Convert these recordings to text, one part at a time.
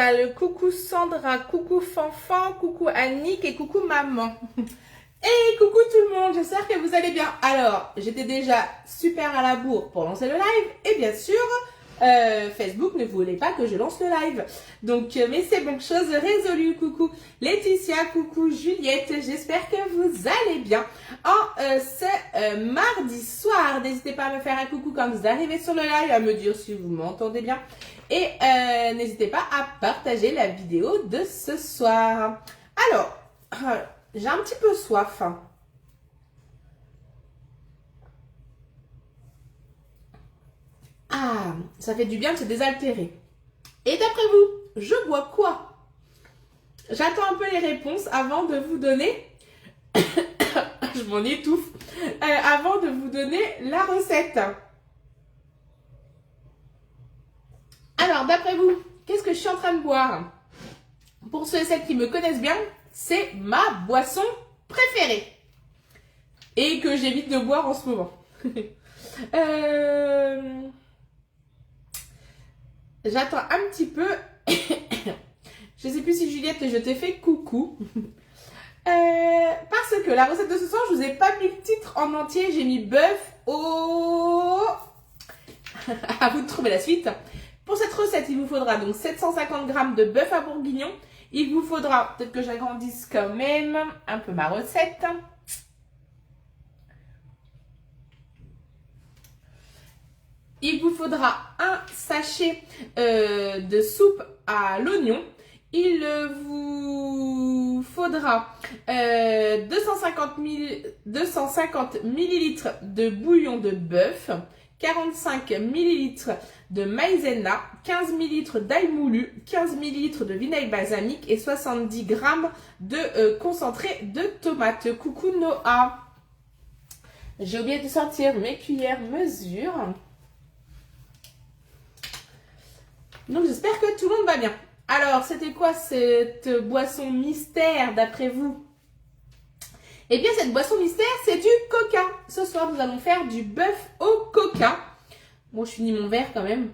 Chantal, coucou Sandra, coucou Fanfan, coucou Annick et coucou maman. Et coucou tout le monde, j'espère que vous allez bien. Alors, j'étais déjà super à la bourre pour lancer le live et bien sûr, Facebook ne voulait pas que je lance le live. Donc, mais c'est bon, chose résolue. Coucou Laetitia, coucou Juliette, j'espère que vous allez bien. Ce mardi soir, n'hésitez pas à me faire un coucou quand vous arrivez sur le live, à me dire si vous m'entendez bien. Et n'hésitez pas à partager la vidéo de ce soir. Alors, j'ai un petit peu soif. Ah, ça fait du bien de se désaltérer. Et d'après vous, je bois quoi? J'attends un peu les réponses avant de vous donner... je m'en étouffe. Avant de vous donner la recette. Alors, d'après vous, qu'est-ce que je suis en train de boire? Pour ceux et celles qui me connaissent bien, c'est ma boisson préférée. Et que j'évite de boire en ce moment. J'attends un petit peu. Je ne sais plus si Juliette, je t'ai fait coucou. Parce que la recette de ce soir, je vous ai pas mis le titre en entier. J'ai mis bœuf au... À vous de trouver la suite. Pour cette recette, il vous faudra donc 750 g de bœuf à bourguignon. Il vous faudra, peut-être que j'agrandisse quand même un peu ma recette. Il vous faudra un sachet de soupe à l'oignon. Il vous faudra 250 ml de bouillon de bœuf, 45 ml de maïzena, 15 ml d'ail moulu, 15 ml de vinaigre balsamique et 70 g de concentré de tomate. Coucou Noah. J'ai oublié de sortir mes cuillères mesure. Donc j'espère que tout le monde va bien. Alors, c'était quoi cette boisson mystère d'après vous? Eh bien, cette boisson mystère, c'est du coca. Ce soir, nous allons faire du bœuf au coca. Bon, je finis mon verre quand même.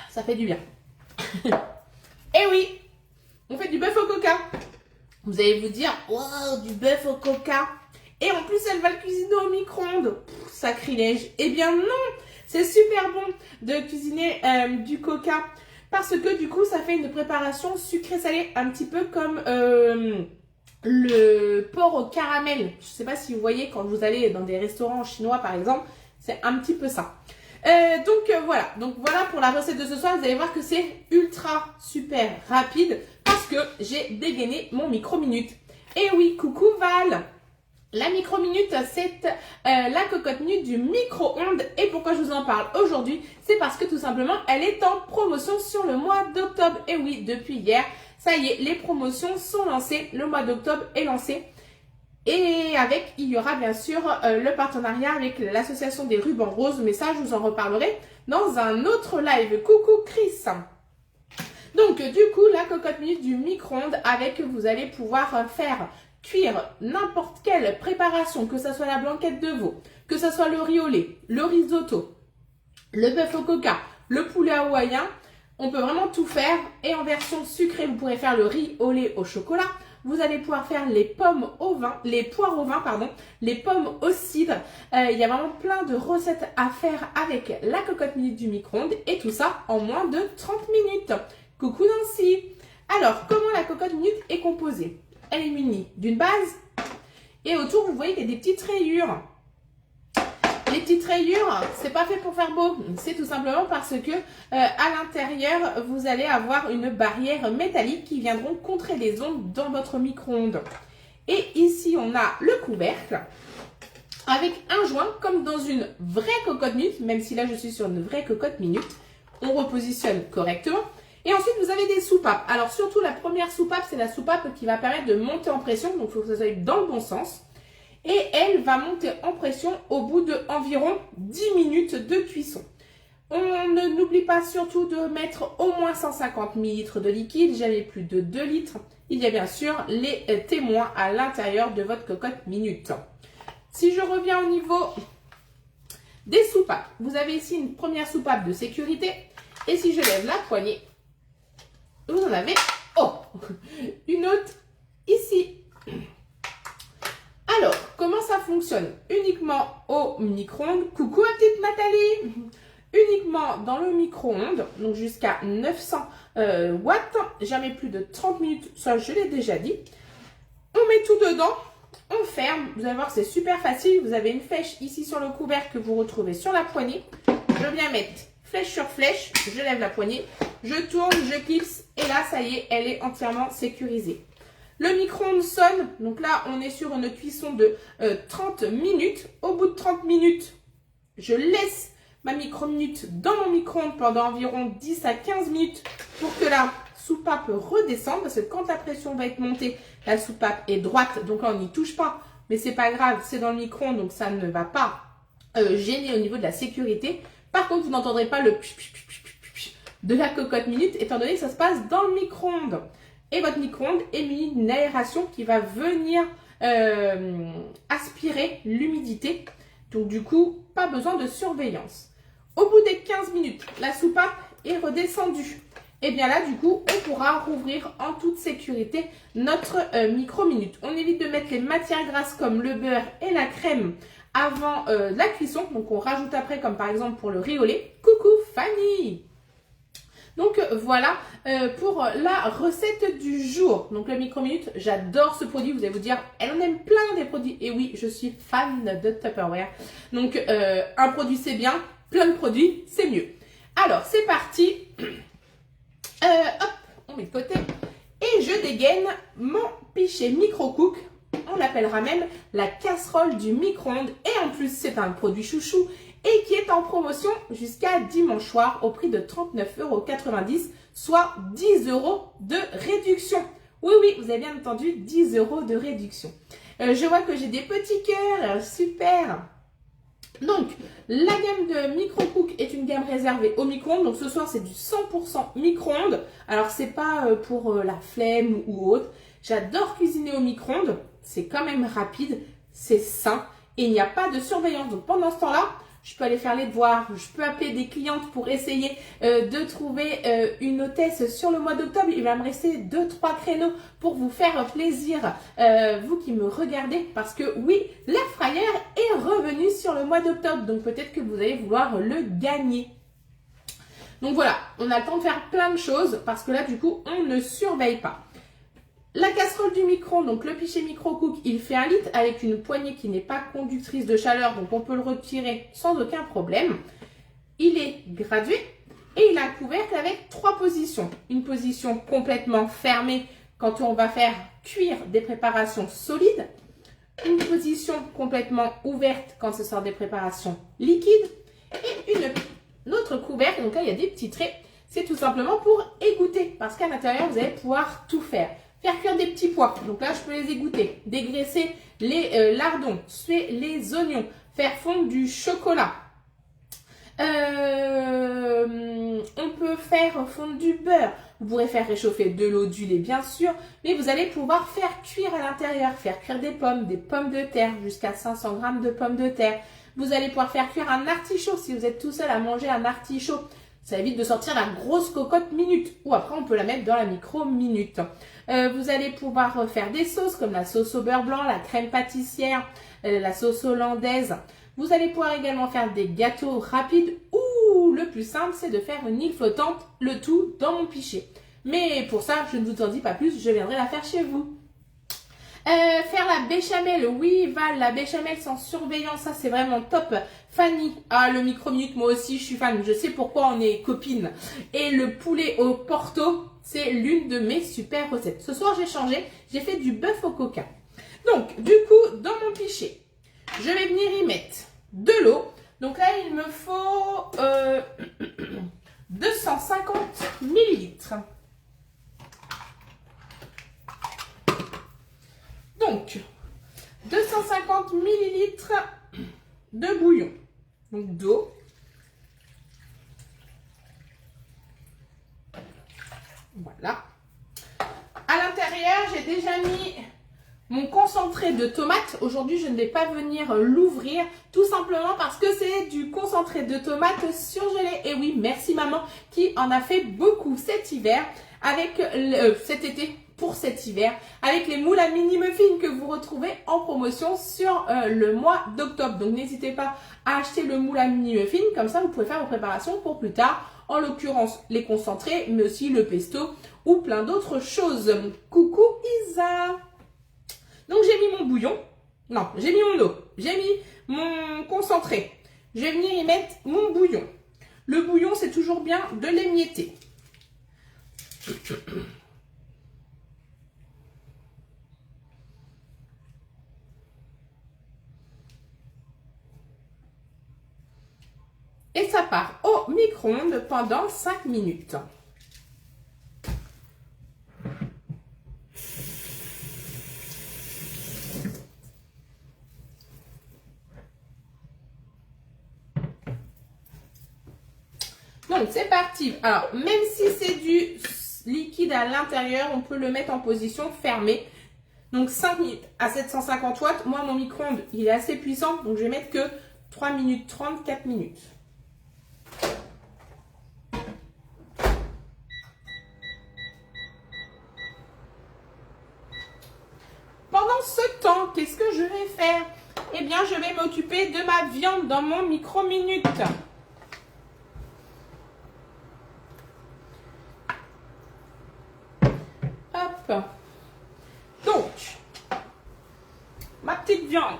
Ça fait du bien. Eh oui, on fait du bœuf au coca. Vous allez vous dire, wow, du bœuf au coca. Et en plus, elle va le cuisiner au micro-ondes. Sacrilège. Eh bien non, c'est super bon de cuisiner du coca. Parce que du coup, ça fait une préparation sucrée-salée. Un petit peu comme le porc au caramel. Je ne sais pas si vous voyez quand vous allez dans des restaurants chinois par exemple. C'est un petit peu ça. Voilà. Donc voilà pour la recette de ce soir. Vous allez voir que c'est ultra super rapide. Parce que j'ai dégainé mon micro-minute. Et oui, coucou Val. La micro-minute, c'est la cocotte minute du micro-ondes. Et pourquoi je vous en parle aujourd'hui? C'est parce que tout simplement, elle est en promotion sur le mois d'octobre. Et oui, depuis hier, ça y est, les promotions sont lancées. Le mois d'octobre est lancé. Et il y aura bien sûr le partenariat avec l'association des rubans roses. Mais ça, je vous en reparlerai dans un autre live. Coucou Chris. Donc, du coup, la cocotte minute du micro-ondes avec, vous allez pouvoir faire cuire n'importe quelle préparation, que ce soit la blanquette de veau, que ce soit le riz au lait, le risotto, le bœuf au coca, le poulet hawaïen. On peut vraiment tout faire. Et en version sucrée, vous pourrez faire le riz au lait au chocolat. Vous allez pouvoir faire les pommes au vin, les poires au vin, pardon, les pommes au cidre. Il y a vraiment plein de recettes à faire avec la cocotte minute du micro-ondes. Et tout ça en moins de 30 minutes. Coucou Nancy. Alors, comment la cocotte minute est composée? Elle est munie d'une base et autour, vous voyez qu'il y a des petites rayures. Les petites rayures, c'est pas fait pour faire beau. C'est tout simplement parce que à l'intérieur, vous allez avoir une barrière métallique qui viendront contrer les ondes dans votre micro-ondes. Et ici, on a le couvercle avec un joint comme dans une vraie cocotte minute, même si là, je suis sur une vraie cocotte minute. On repositionne correctement. Et ensuite, vous avez des soupapes. Alors, surtout, la première soupape, c'est la soupape qui va permettre de monter en pression. Donc, il faut que ça soit dans le bon sens. Et elle va monter en pression au bout de environ 10 minutes de cuisson. On n'oublie pas surtout de mettre au moins 150 ml de liquide, jamais plus de 2 litres. Il y a bien sûr les témoins à l'intérieur de votre cocotte minute. Si je reviens au niveau des soupapes. Vous avez ici une première soupape de sécurité. Et si je lève la poignée, vous en avez une autre ici. Alors, comment ça fonctionne? Uniquement au micro-ondes. Coucou ma petite Nathalie. Uniquement dans le micro-ondes, donc jusqu'à 900 watts, jamais plus de 30 minutes, ça je l'ai déjà dit. On met tout dedans, on ferme, vous allez voir c'est super facile, vous avez une flèche ici sur le couvercle que vous retrouvez sur la poignée. Je viens mettre flèche sur flèche, je lève la poignée, je tourne, je clipse et là ça y est, elle est entièrement sécurisée. Le micro-ondes sonne, donc là on est sur une cuisson de 30 minutes. Au bout de 30 minutes, je laisse ma micro-minute dans mon micro-ondes pendant environ 10 à 15 minutes pour que la soupape redescende. Parce que quand la pression va être montée, la soupape est droite. Donc là, on n'y touche pas. Mais c'est pas grave, c'est dans le micro-ondes. Donc ça ne va pas gêner au niveau de la sécurité. Par contre, vous n'entendrez pas le de la cocotte minute étant donné que ça se passe dans le micro-ondes. Et votre micro-ondes est muni d'une aération qui va venir aspirer l'humidité. Donc du coup, pas besoin de surveillance. Au bout des 15 minutes, la soupape est redescendue. Et bien là, du coup, on pourra rouvrir en toute sécurité notre micro-minute. On évite de mettre les matières grasses comme le beurre et la crème avant la cuisson. Donc on rajoute après, comme par exemple pour le riz au lait. Coucou Fanny! Donc voilà pour la recette du jour. Donc le micro-minute, j'adore ce produit. Vous allez vous dire, elle en aime plein des produits. Et oui, je suis fan de Tupperware. Donc un produit c'est bien, plein de produits c'est mieux. Alors c'est parti. Hop, on met de côté. Et je dégaine mon pichet micro-cook. On l'appellera même la casserole du micro-ondes. Et en plus c'est un produit chouchou. Et qui est en promotion jusqu'à dimanche soir au prix de 39,90 €, soit 10 € de réduction. Oui, oui, vous avez bien entendu, 10 € de réduction. Je vois que j'ai des petits cœurs, super. Donc, la gamme de micro-cook est une gamme réservée au micro-ondes. Donc, ce soir, c'est du 100% micro-ondes. Alors, c'est pas pour la flemme ou autre. J'adore cuisiner au micro-ondes. C'est quand même rapide, c'est sain et il n'y a pas de surveillance. Donc, pendant ce temps-là, je peux aller faire les devoirs, je peux appeler des clientes pour essayer de trouver une hôtesse sur le mois d'octobre. Il va me rester 2-3 créneaux pour vous faire plaisir, vous qui me regardez. Parce que oui, l'air fryer est revenu sur le mois d'octobre. Donc peut-être que vous allez vouloir le gagner. Donc voilà, on a le temps de faire plein de choses parce que là du coup, on ne surveille pas. La casserole du micro, donc le pichet micro-cook, il fait 1 litre avec une poignée qui n'est pas conductrice de chaleur, donc on peut le retirer sans aucun problème. Il est gradué et il a un couvercle avec 3 positions. Une position complètement fermée quand on va faire cuire des préparations solides. Une position complètement ouverte quand ce sont des préparations liquides. Et une autre couvercle, donc là il y a des petits traits. C'est tout simplement pour égoutter parce qu'à l'intérieur vous allez pouvoir tout faire. Faire cuire des petits pois, donc là je peux les égoutter, dégraisser les lardons, suer les oignons, faire fondre du chocolat. On peut faire fondre du beurre, vous pourrez faire réchauffer de l'eau, du lait bien sûr, mais vous allez pouvoir faire cuire à l'intérieur, faire cuire des pommes de terre, jusqu'à 500 g de pommes de terre. Vous allez pouvoir faire cuire un artichaut si vous êtes tout seul à manger un artichaut. Ça évite de sortir la grosse cocotte minute. Ou après, on peut la mettre dans la micro-minute. Vous allez pouvoir faire des sauces comme la sauce au beurre blanc, la crème pâtissière, la sauce hollandaise. Vous allez pouvoir également faire des gâteaux rapides ou le plus simple, c'est de faire une île flottante, le tout dans mon pichet. Mais pour ça, je ne vous en dis pas plus, je viendrai la faire chez vous. Faire la béchamel, oui Val, la béchamel sans surveillance, ça c'est vraiment top. Fanny, ah le micro-minute, moi aussi je suis fan, je sais pourquoi on est copines. Et le poulet au porto, c'est l'une de mes super recettes. Ce soir j'ai changé, j'ai fait du bœuf au coca. Donc du coup, dans mon pichet, je vais venir y mettre de l'eau. Donc là il me faut 250 millilitres. Donc, 250 millilitres de bouillon, donc d'eau. Voilà. À l'intérieur, j'ai déjà mis mon concentré de tomates. Aujourd'hui, je ne vais pas venir l'ouvrir, tout simplement parce que c'est du concentré de tomates surgelé. Et oui, merci maman qui en a fait beaucoup cet hiver, avec cet été pour cet hiver, avec les moules à mini muffins que vous retrouvez en promotion sur le mois d'octobre. Donc n'hésitez pas à acheter le moule à mini muffins, comme ça vous pouvez faire vos préparations pour plus tard. En l'occurrence, les concentrés, mais aussi le pesto ou plein d'autres choses. Coucou Isa! Donc, j'ai mis mon bouillon. Non, j'ai mis mon eau. J'ai mis mon concentré. Je vais venir y mettre mon bouillon. Le bouillon, c'est toujours bien de l'émietter. Et ça part au micro-ondes pendant 5 minutes. Donc, c'est parti. Alors, même si c'est du liquide à l'intérieur, on peut le mettre en position fermée. Donc, 5 minutes à 750 watts. Moi, mon micro-ondes, il est assez puissant. Donc, je vais mettre que 3 minutes 30, 4 minutes. Pendant ce temps, qu'est-ce que je vais faire? Eh bien, je vais m'occuper de ma viande dans mon micro-minute. Hop. Donc, ma petite viande.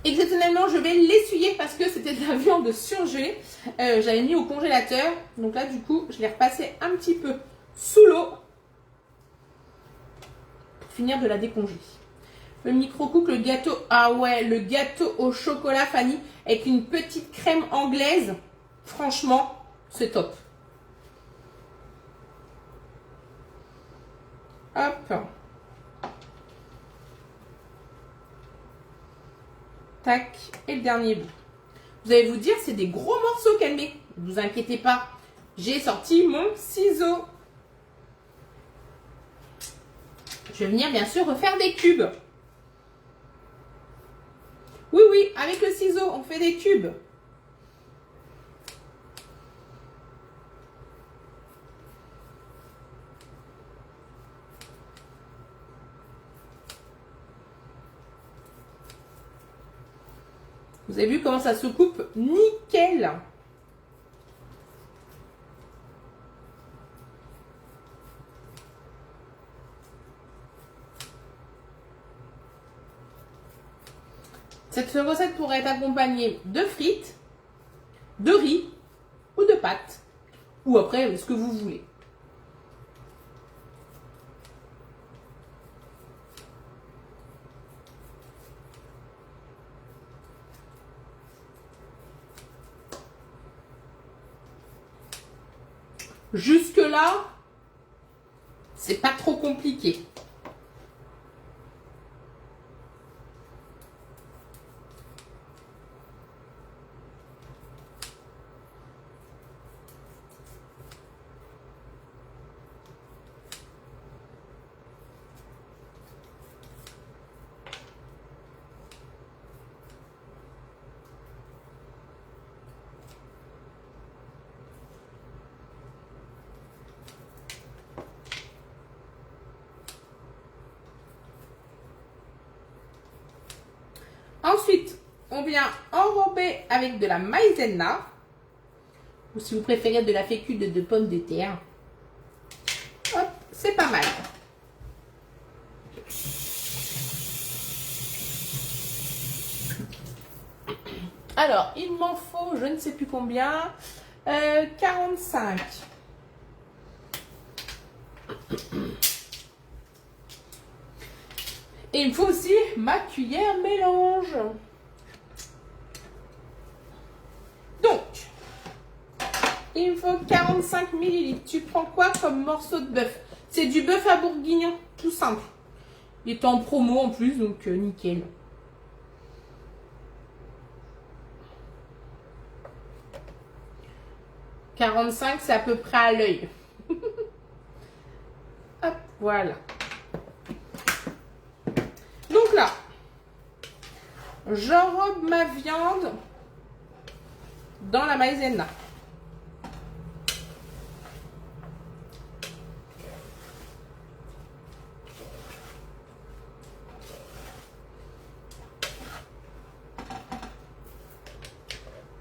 Exceptionnellement, je vais l'essuyer parce que c'était de la viande surgelée. J'avais mis au congélateur. Donc là, du coup, je l'ai repassé un petit peu sous l'eau pour finir de la décongeler. Le micro-cook, le gâteau, ah ouais, le gâteau au chocolat Fanny avec une petite crème anglaise. Franchement, c'est top. Hop. Tac. Et le dernier bout. Vous allez vous dire, c'est des gros morceaux qu'elle met. Ne vous inquiétez pas. J'ai sorti mon ciseau. Je vais venir bien sûr refaire des cubes. Oui, oui, avec le ciseau, on fait des cubes. Vous avez vu comment ça se coupe nickel. Cette recette pourrait être accompagnée de frites, de riz ou de pâtes. Ou après, ce que vous voulez. Jusque-là, c'est pas trop compliqué. Ensuite, on vient enrober avec de la maïzena, ou si vous préférez de la fécule de pommes de terre. Hop, c'est pas mal. Alors, il m'en faut, je ne sais plus combien, 45. Et il me faut aussi ma cuillère mélange. Donc, il me faut 45 ml. Tu prends quoi comme morceau de bœuf? C'est du bœuf à bourguignon, tout simple. Il est en promo en plus, donc nickel. « 45, c'est à peu près à l'œil. » Hop, voilà. j'enrobe ma viande dans la maïzena.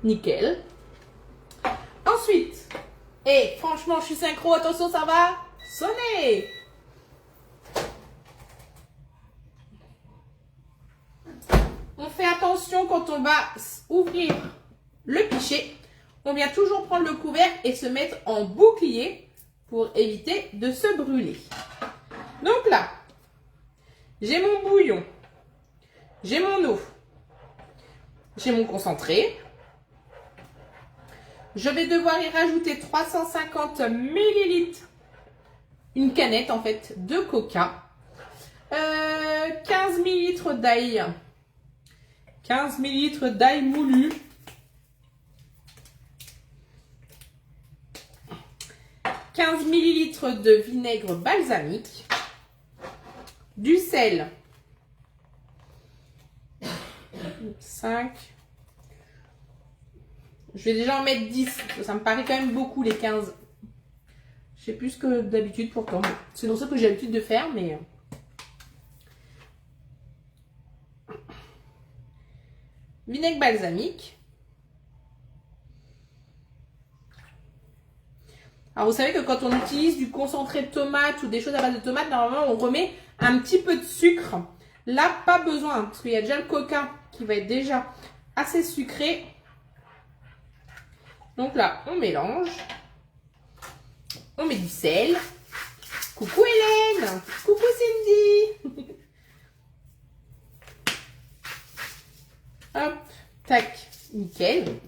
Nickel. Ensuite, et franchement, je suis synchro, attention, ça va sonner. On fait attention quand on va ouvrir le pichet. On vient toujours prendre le couvercle et se mettre en bouclier pour éviter de se brûler. Donc là, j'ai mon bouillon, j'ai mon eau, j'ai mon concentré. Je vais devoir y rajouter 350 ml, une canette en fait, de coca, 15 ml d'ail, 15 ml d'ail moulu, 15 ml de vinaigre balsamique, du sel, 5. Je vais déjà en mettre 10. Ça me paraît quand même beaucoup les 15. Je sais plus que d'habitude pourtant. C'est dans ça que j'ai l'habitude de faire, mais... Vinaigre balsamique. Alors vous savez que quand on utilise du concentré de tomate ou des choses à base de tomate, normalement on remet un petit peu de sucre. Là, pas besoin, parce qu'il y a déjà le coca qui va être déjà assez sucré. Donc là, on mélange. On met du sel. Coucou Hélène. Coucou Cindy. Hop, tac, nickel.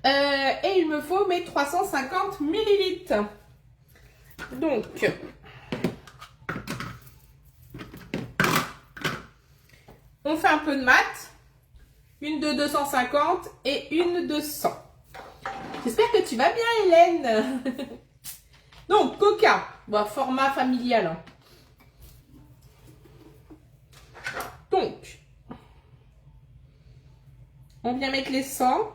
Et il me faut mes 350 ml. Donc, on fait un peu de maths. Une de 250 et une de 100. J'espère que tu vas bien, Hélène. Donc, coca. Bon, format familial. Hein. Donc, on vient mettre les 100.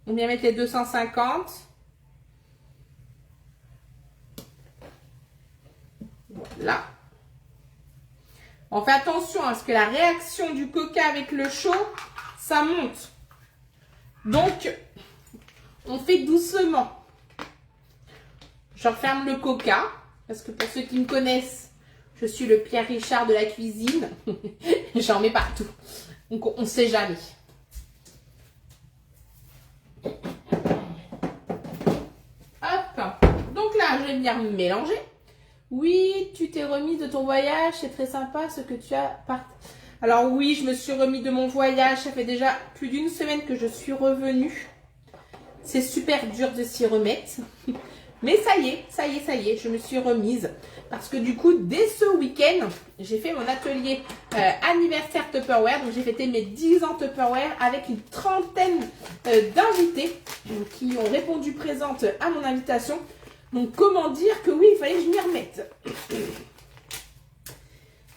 On vient mettre les 250. Voilà. On fait attention à ce que la réaction du coca avec le chaud, ça monte. Donc, on fait doucement. Je referme le coca, parce que pour ceux qui me connaissent, je suis le Pierre Richard de la cuisine. J'en mets partout. Donc, on ne sait jamais. Hop. Donc là, je vais venir mélanger. Oui, tu t'es remis de ton voyage, c'est très sympa ce que tu as parti. Alors oui, je me suis remis de mon voyage, ça fait déjà plus d'une semaine que je suis revenue. C'est super dur de s'y remettre. Mais ça y est, je me suis remise. Parce que du coup, dès ce week-end, j'ai fait mon atelier anniversaire Tupperware. Donc j'ai fêté mes 10 ans Tupperware avec une trentaine d'invités qui ont répondu présentes à mon invitation. Donc, comment dire que oui, il fallait que je m'y remette.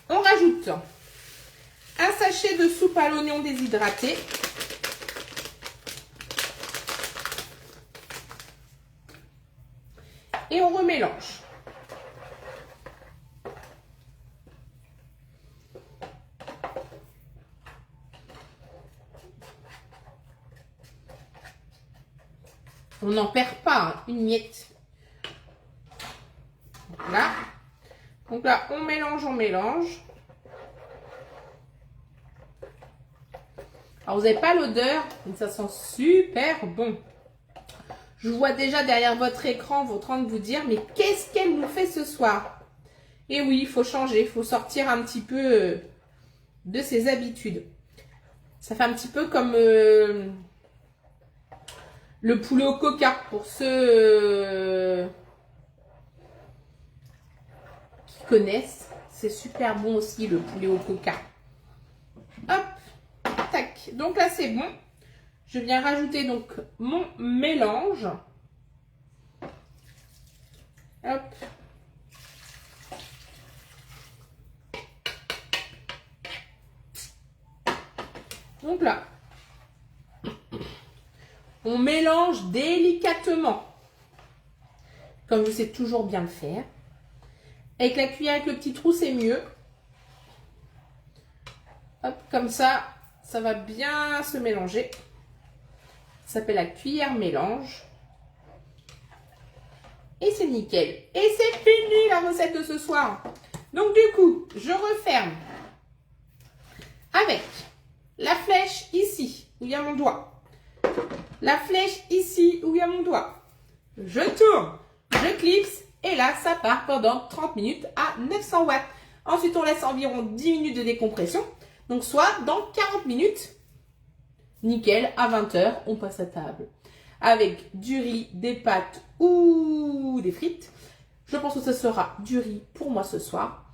On rajoute un sachet de soupe à l'oignon déshydraté. Et on remélange. On n'en perd pas hein, une miette. Voilà. Donc là, on mélange, on mélange. Alors, vous n'avez pas l'odeur, mais ça sent super bon. Je vois déjà derrière votre écran, vous êtes en train de vous dire, mais qu'est-ce qu'elle nous fait ce soir? Et oui, il faut changer, il faut sortir un petit peu de ses habitudes. Ça fait un petit peu comme le poulet au coca, pour ceux qui connaissent. C'est super bon aussi, le poulet au coca. Hop, tac. Donc là, c'est bon. Je viens rajouter donc mon mélange. Hop. Donc là, on mélange délicatement, comme je sais toujours bien le faire. Avec la cuillère avec le petit trou, c'est mieux. Hop, comme ça va bien se mélanger. Ça s'appelle la cuillère mélange. Et c'est nickel. Et c'est fini la recette de ce soir. Donc du coup, je referme avec la flèche ici, où il y a mon doigt. La flèche ici, où il y a mon doigt. Je tourne, je clipse, et là, ça part pendant 30 minutes à 900 watts. Ensuite, on laisse environ 10 minutes de décompression. Donc, soit dans 40 minutes, nickel, à 20 h, on passe à table. Avec du riz, des pâtes ou des frites. Je pense que ce sera du riz pour moi ce soir.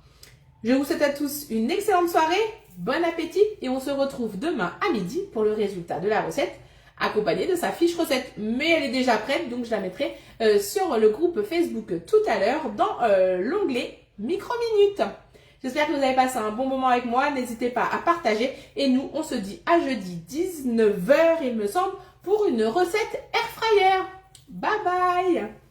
Je vous souhaite à tous une excellente soirée, bon appétit et on se retrouve demain à midi pour le résultat de la recette accompagnée de sa fiche recette. Mais elle est déjà prête, donc je la mettrai sur le groupe Facebook tout à l'heure dans l'onglet micro-minutes. J'espère que vous avez passé un bon moment avec moi. N'hésitez pas à partager. Et nous, on se dit à jeudi 19 h, il me semble, pour une recette air fryer. Bye bye!